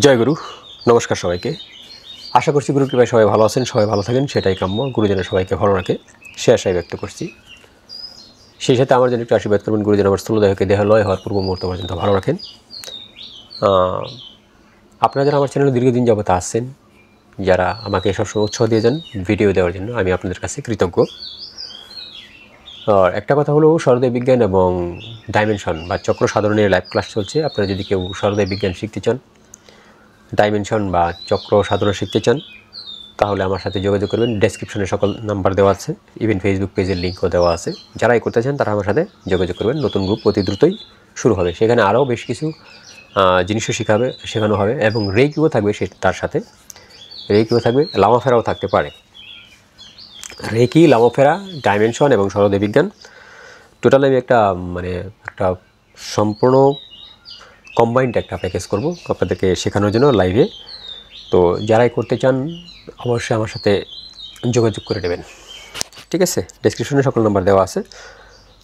জয় গুরু। নমস্কার সবাইকে। আশা করছি গুরু কৃপায় সবাই ভালো আছেন, সবাই ভালো থাকেন, সেটাই কাম্য। গুরুজনের সবাইকে ভালো রাখে সে আশাই ব্যক্ত করছি। সেই সাথে আমার জন্য একটু আশীর্বাদ করবেন, গুরুজন আমার স্থূলদেহকে দেহালয় হওয়ার পূর্ব মুহূর্ত পর্যন্ত ভালো রাখেন। আপনারা যারা আমার চ্যানেলে দীর্ঘদিন যাবত আসছেন, যারা আমাকে সবসময় উৎসাহ দিয়ে যান ভিডিও দেওয়ার জন্য, আমি আপনাদের কাছে কৃতজ্ঞ। আর একটা কথা হলো, সরোদয় বিজ্ঞান এবং ডাইমেনশন বা চক্র সাধনের লাইভ ক্লাস চলছে। আপনারা যদি কেউ সরোদয় বিজ্ঞান শিখতে চান, ডাইমেনশন বা চক্র সাধনা শিখতে চান, তাহলে আমার সাথে যোগাযোগ করবেন। ডেসক্রিপশনে সকল নাম্বার দেওয়া আছে, ইভেন ফেসবুক পেজের লিঙ্কও দেওয়া আছে। যারাই করতে চান তারা আমার সাথে যোগাযোগ করবেন। নতুন গ্রুপ অতি দ্রুতই শুরু হবে, সেখানে আরও বেশ কিছু জিনিসও শেখানো হবে এবং রেকিও থাকবে। তার সাথে রেকিও থাকবে, লামাফেরাও থাকতে পারে। রেকি, লামাফেরা, ডাইমেনশন এবং সরোদয় বিজ্ঞান টোটালি আমি একটা সম্পূর্ণ কম্বাইন্ড একটা প্যাকেজ করব আপনাদেরকে শেখানোর জন্য লাইভে। তো যারাই করতে চান অবশ্যই আমার সাথে যোগাযোগ করে নেবেন, ঠিক আছে? ডেসক্রিপশনে সকল নাম্বার দেওয়া আছে।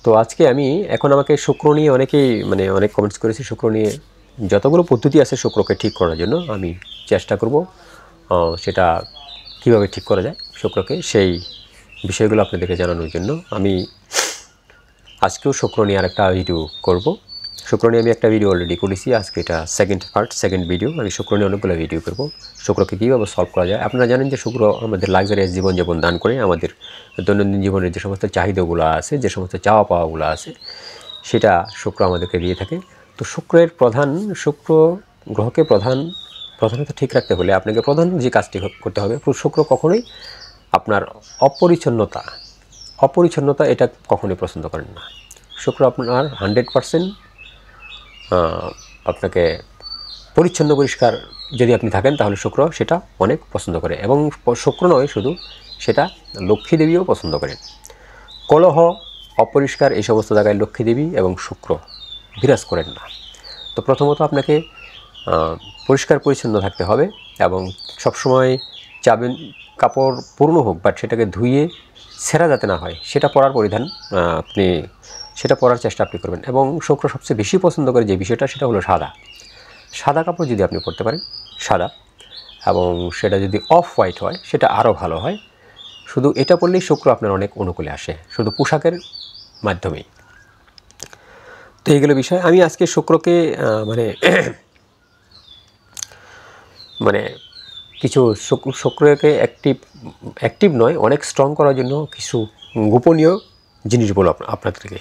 তো আজকে আমি আমাকে শুক্র নিয়ে অনেক কমেন্টস করেছি। শুক্র নিয়ে যতগুলো পদ্ধতি আছে শুক্রকে ঠিক করার জন্য আমি চেষ্টা করব সেটা কিভাবে ঠিক করা যায় শুক্রকে, সেই বিষয়গুলো আপনাদেরকে জানানোর জন্য আমি আজকেও শুক্র নিয়ে আরেকটা ভিডিও করব। শুক্র নিয়ে আমি একটা ভিডিও অলরেডি করেছি, আজকে এটা সেকেন্ড ভিডিও। আমি শুক্র নিয়ে অনেকগুলো ভিডিও করব, শুক্রকে কীভাবে সলভ করা যায়। আপনারা জানেন যে শুক্র আমাদের লাক্সারিয়াস জীবনযাপন দান করে, আমাদের দৈনন্দিন জীবনের যে সমস্ত চাহিদাগুলো আছে, যে সমস্ত চাওয়া পাওয়াগুলো আছে, সেটা শুক্র আমাদেরকে দিয়ে থাকে। তো শুক্র গ্রহকে প্রধানত ঠিক রাখতে হলে আপনাকে প্রধান যে কাজটি করতে হবে, শুক্র কখনোই আপনার অপরিচ্ছন্নতা এটা কখনোই পছন্দ করেন না। শুক্র আপনার 100% আপনাকে পরিচ্ছন্ন পরিষ্কার যদি আপনি থাকেন, তাহলে শুক্র সেটা অনেক পছন্দ করে। এবং শুক্র নয় শুধু, সেটা লক্ষ্মী দেবীও পছন্দ করেন। কলহ, অপরিষ্কার এই সমস্ত জায়গায় লক্ষ্মী দেবী এবং শুক্র বিরাজ করেন না। তো প্রথমত আপনাকে পরিষ্কার পরিচ্ছন্ন থাকতে হবে এবং সবসময় চাবেন কাপড় পূর্ণ হোক, বাট সেটাকে ধুয়ে ছেঁড়া যাতে না হয় সেটা পরার চেষ্টা আপনি করবেন। এবং শুক্র সবচেয়ে বেশি পছন্দ করে যে বিষয়টা, সেটা হলো সাদা কাপড় যদি আপনি পরতে পারেন, সাদা, এবং সেটা যদি অফ হোয়াইট হয় সেটা আরও ভালো হয়। শুধু এটা পরলেই শুক্র আপনার অনেক অনুকূলে আসে, শুধু পোশাকের মাধ্যমেই। তো এইগুলো বিষয় আমি আজকে শুক্রকে কিছু শুক্রকে অ্যাক্টিভ নয়, অনেক স্ট্রং করার জন্য কিছু গোপনীয় জিনিস বলবো আপনাদেরকে।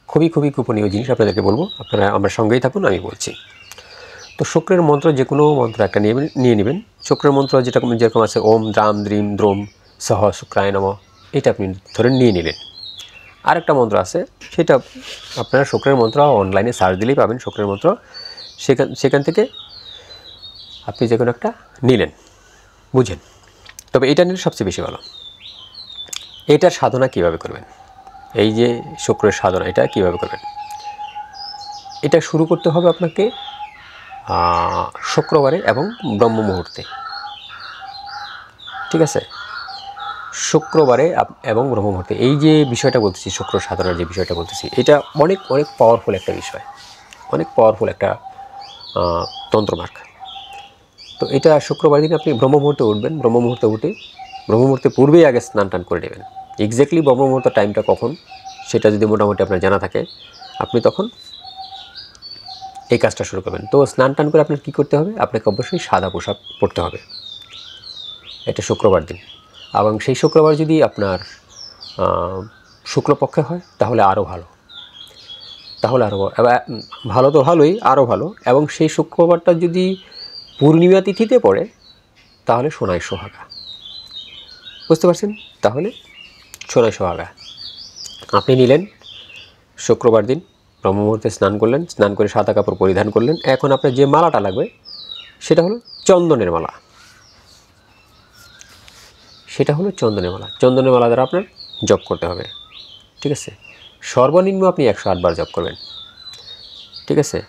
খুবই গোপনীয় জিনিস আপনাদেরকে বলবো। আপনারা আমার সঙ্গেই থাকুন, আমি বলছি। তো শুক্রের মন্ত্র যে কোনো মন্ত্র একটা নিয়ে নেবেন। শুক্রের মন্ত্র যেরকম আছে ওম দ্রাম দ্রিম দ্রোম সহ শুক্রায় নমঃ, এটা আপনি ধরে নিয়ে নিলেন। আরেকটা মন্ত্র আছে, সেটা আপনারা শুক্রের মন্ত্র অনলাইনে সার্চ দিলেই পাবেন শুক্রের মন্ত্র। সেখান থেকে আপনি যে কোনো একটা নিলেন, বুঝেন। তবে এটা নিলে সবচেয়ে বেশি ভালো। এটার সাধনা কিভাবে করবেন, এই যে শুক্রের সাধনা, এটা কিভাবে করবেন, এটা শুরু করতে হবে আপনাকে শুক্রবারে এবং ব্রহ্ম মুহূর্তে, ঠিক আছে? শুক্রবারে এবং ব্রহ্ম মুহূর্তে এই যে বিষয়টা বলতেছি, শুক্র সাধনার যে বিষয়টা বলতেছি, এটা অনেক পাওয়ারফুল একটা বিষয়, অনেক পাওয়ারফুল একটা তন্ত্রমার্গ। তো এটা শুক্রবার দিন আপনি ব্রহ্ম মুহূর্তে উঠবেন। ব্রহ্ম মুহূর্তে পূর্বেই আগে স্নান টান করে নেবেন। এক্স্যাক্টলি ব্রহ্ম মুহূর্তের টাইমটা কখন সেটা যদি মোটামুটি আপনার জানা থাকে, আপনি তখন এই কাজটা শুরু করবেন। তো স্নান টান করে আপনার কী করতে হবে, আপনাকে অবশ্যই সাদা পোশাক পরতে হবে। এটা শুক্রবার দিন, এবং সেই শুক্রবার যদি আপনার শুক্লপক্ষে হয় তাহলে আরও ভালো, ভালো তো ভালোই, আরও ভালো। এবং সেই শুক্রবারটা যদি পূর্ণিমা তিথিতে পড়ে তাহলে সোনায় সোহাগা, বুঝতে পারছেন? তাহলে সোনায় সোহাগা আপনি নিলেন শুক্রবার দিন, ব্রহ্ম মুহূর্তে স্নান করলেন, স্নান করে সাদা কাপড় পরিধান করলেন। এখন আপনার যে মালাটা লাগবে সেটা হলো চন্দনের মালা। চন্দনের মালা দ্বারা আপনার জপ করতে হবে, ঠিক আছে? সর্বনিম্ন আপনি 108 বার জপ করবেন, ঠিক আছে?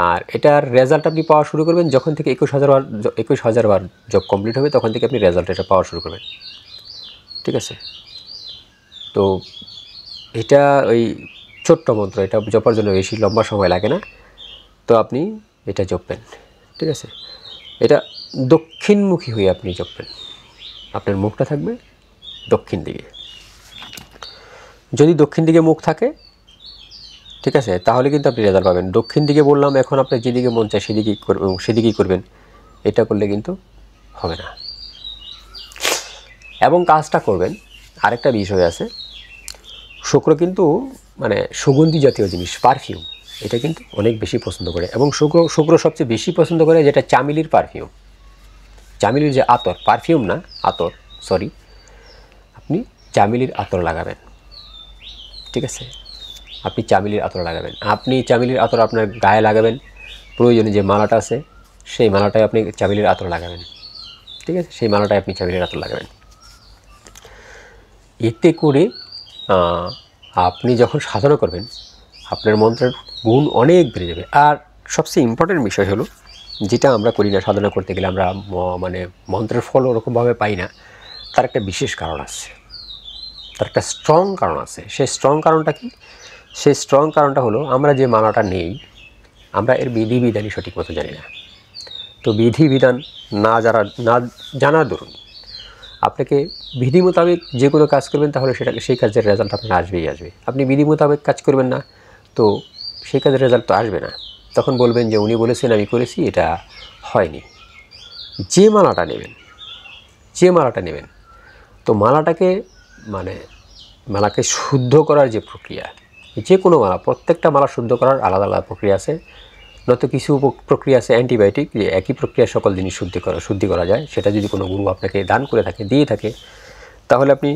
আর এটার রেজাল্ট আপনি পাওয়া শুরু করবেন যখন থেকে 21,000 বার জব কমপ্লিট হবে, তখন থেকে আপনি রেজাল্ট এটা পাওয়া শুরু করবেন, ঠিক আছে? তো এটা ওই ছোট্ট মন্ত্র, এটা জপার জন্য বেশি লম্বা সময় লাগে না। তো আপনি এটা জপবেন, ঠিক আছে? এটা দক্ষিণমুখী হয়ে আপনি জপবেন। আপনার মুখটা থাকবে দক্ষিণ দিকে। যদি দক্ষিণ দিকে মুখ থাকে, ঠিক আছে, তাহলে কিন্তু আপনি রেজাল্ট পাবেন। দক্ষিণ দিকে বললাম, এখন আপনার যেদিকে মন চায় সেদিকেই করবেন, এটা করলে কিন্তু হবে না। এবং কাজটা করবেন, আরেকটা বিষয় আছে, শুক্র কিন্তু মানে সুগন্ধি জাতীয় জিনিস, পারফিউম, এটা কিন্তু অনেক বেশি পছন্দ করে। এবং শুক্র সবচেয়ে বেশি পছন্দ করে যেটা চামেলির পারফিউম। চামেলির যে আতর, পারফিউম না, আতর, সরি, আপনি চামেলির আতর লাগাবেন, ঠিক আছে? আপনি চামেলির আতর লাগাবেন। আপনি চামেলির আতর আপনার গায়ে লাগাবেন, প্রয়োজনে যে মালাটা আছে সেই মালাটায় আপনি চামেলির আতর লাগাবেন, ঠিক আছে? সেই মালাটায় আপনি চামেলির আতর লাগাবেন। এতে করে আপনি যখন সাধনা করবেন, আপনার মন্ত্রের গুণ অনেক বেড়ে যাবে। আর সবচেয়ে ইম্পর্টেন্ট বিষয় হলো, যেটা আমরা করি না, সাধনা করতে গেলে আমরা মানে মন্ত্রের ফল ওরকমভাবে পাই না, তার একটা বিশেষ কারণ আছে, তার একটা স্ট্রং কারণ আছে। সেই স্ট্রং কারণটা কি? সেই স্ট্রং কারণটা হলো, আমরা যে মালাটা নেই, আমরা এর বিধিবিধানই সঠিক মতো জানি না। তো বিধিবিধান না জানার দরুন আপনাকে বিধি মোতাবেক যে কোনো কাজ করবেন, তাহলে সেই কাজের রেজাল্ট আপনার আসবেই আসবে। আপনি বিধি মোতাবেক কাজ করবেন না, তো সেই কাজের রেজাল্ট তো আসবে না। তখন বলবেন যে উনি বলেছেন, আমি করেছি, এটা হয়নি। যে মালাটা নেবেন, তো মালাকে শুদ্ধ করার যে প্রক্রিয়া, যে কোনো মালা, প্রত্যেকটা মালা শুদ্ধ করার আলাদা আলাদা প্রক্রিয়া আছে। নয়তো কিছু প্রক্রিয়া আছে অ্যান্টিবায়োটিক, যে একই প্রক্রিয়া সকল জিনিস শুদ্ধি করা যায়। সেটা যদি কোনো গুরু আপনাকে দান করে থাকে, দিয়ে থাকে, তাহলে আপনি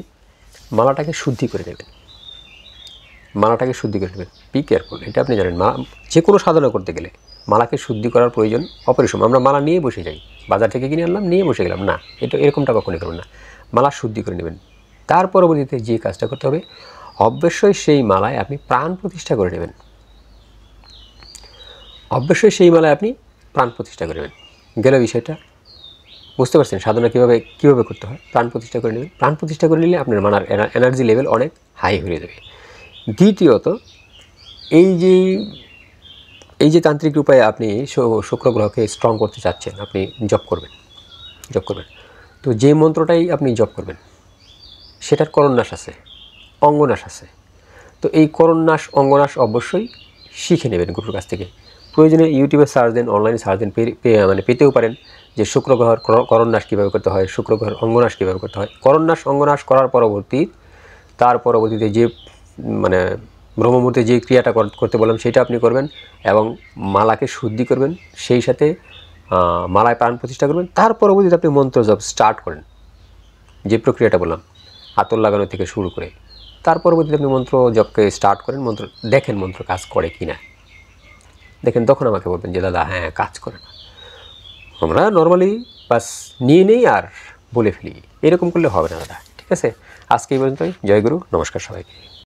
মালাটাকে শুদ্ধি করে নেবেন। বি কেয়ারফুল, এটা আপনি জানেন। যে কোনো সাধনা করতে গেলে মালাকে শুদ্ধি করার প্রয়োজন অপরিসীম। আমরা মালা নিয়ে বসে যাই, বাজার থেকে কিনে আনলাম, নিয়ে বসে গেলাম, না, এটা এরকমটা কখনোই করবেন না। মালা শুদ্ধি করে নেবেন। তার পরবর্তীতে যে কাজটা করতে হবে, অবশ্যই সেই মালায় আপনি প্রাণ প্রতিষ্ঠা করে নেবেন। গেল বিষয়টা, বুঝতে পারছেন সাধনা কীভাবে করতে হয়? প্রাণ প্রতিষ্ঠা করে নেবেন। প্রাণ প্রতিষ্ঠা করে নিলে আপনার মানার এনার্জি লেভেল অনেক হাই হয়ে যাবে। দ্বিতীয়ত, এই যে তান্ত্রিক উপায়ে আপনি শুক্র গ্রহকে স্ট্রং করতে চাচ্ছেন, আপনি জপ করবেন। তো যে মন্ত্রটাই আপনি জপ করবেন, সেটার করণনাশ আছে, অঙ্গনাশ আছে। তো এই করণনাশ, অঙ্গনাশ অবশ্যই শিখে নেবেন গুরুর কাছ থেকে। প্রয়োজনে ইউটিউবে সার্চ দেন, অনলাইনে সার্চ দেন, পেতেও পারেন যে শুক্র গ্রহের করণনাশ কীভাবে করতে হয়, শুক্র গ্রহের অঙ্গনাশ কীভাবে করতে হয়। করণনাশ, অঙ্গনাশ করার তার পরবর্তীতে যে ব্রহ্মমুহূর্তে যে ক্রিয়াটা করতে বললাম, সেটা আপনি করবেন। এবং মালাকে শুদ্ধি করবেন, সেই সাথে মালায় প্রাণ প্রতিষ্ঠা করবেন। তার পরবর্তীতে আপনি মন্ত্র জপ স্টার্ট করেন, যে প্রক্রিয়াটা বললাম, আতর লাগানো থেকে শুরু করে। তার পরবর্তীতে আপনি মন্ত্র জপকে স্টার্ট করেন, দেখেন মন্ত্র কাজ করে কি না। দেখেন, তখন আমাকে বলবেন যে দাদা হ্যাঁ কাজ করে না। আমরা নর্মালি বাস নিয়ে নেই আর বলে ফেলি, এরকম করলে হবে না দাদা, ঠিক আছে? আজকে এই পর্যন্তই। জয় গুরু, নমস্কার সবাইকে।